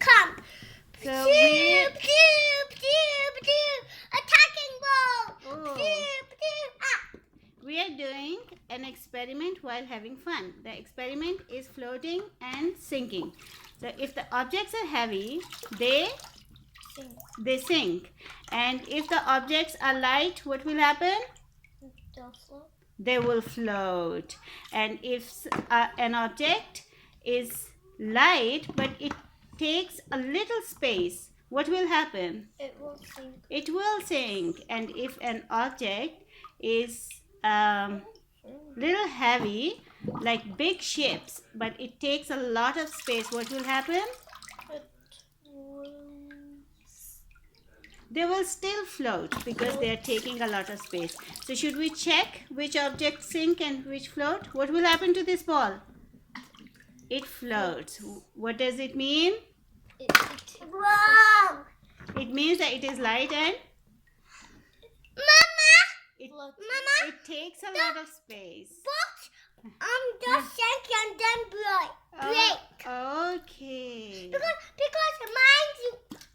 come. So Zoop, zoop, zoop, zoop. Attacking ball. Oh. Zoop, zoop. Ah. we are doing an experiment while having fun. The experiment is floating and sinking. So if the objects are heavy, they sink. And if the objects are light, what will happen? They will float. And if an object is light but it takes a little space, what will happen? It will sink. It will sink. And if an object is little heavy, like big ships, but it takes a lot of space, what will happen? They will still float because they are taking a lot of space. So should we check which objects sink and which float? What will happen to this ball? It floats. What does it mean? Wow. It means that it is light and Mama. it takes a lot of space. But just sank and then break. Okay. Because mine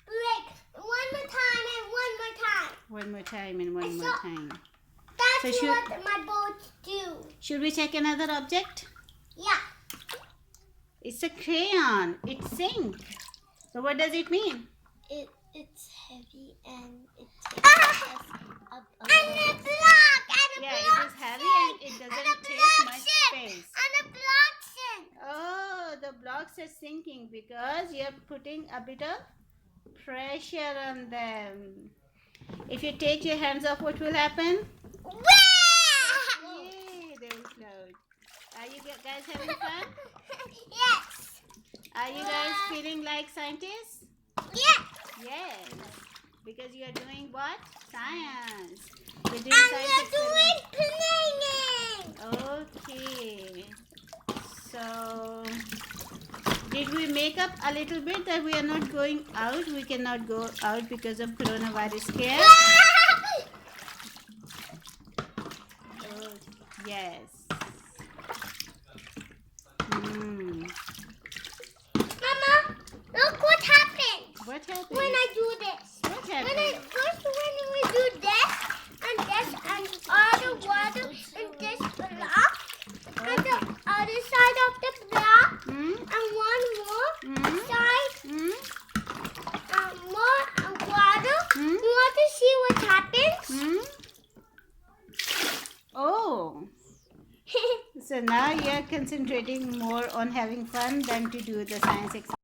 break. One more time and one more time. One more time and one more time. That's So what my boats do. Should we check another object? Yeah. It's a crayon. It sinks. So what does it mean? It's heavy and it takes us up a lot. And the block. Yeah, it is heavy and it doesn't take much space. And the blocks sink. Oh, the blocks are sinking because you're putting a bit of pressure on them. If you take your hands off, what will happen? Yay, they will float. Are you guys having fun? Yes. Are you guys feeling like scientists? Yes. Yes. Because you are doing what? Science. You're doing And science we're doing planning. Okay. So, did we make up a little bit that we are not going out? We cannot go out because of coronavirus scare? Oh, yes. Mama, look what happened. What happened? When I do this. What happened? When we do this and all the water in this block and the other side of the block and one more side and more water. You want to see what happens? Oh. So now you are concentrating more on having fun than to do the science experiment.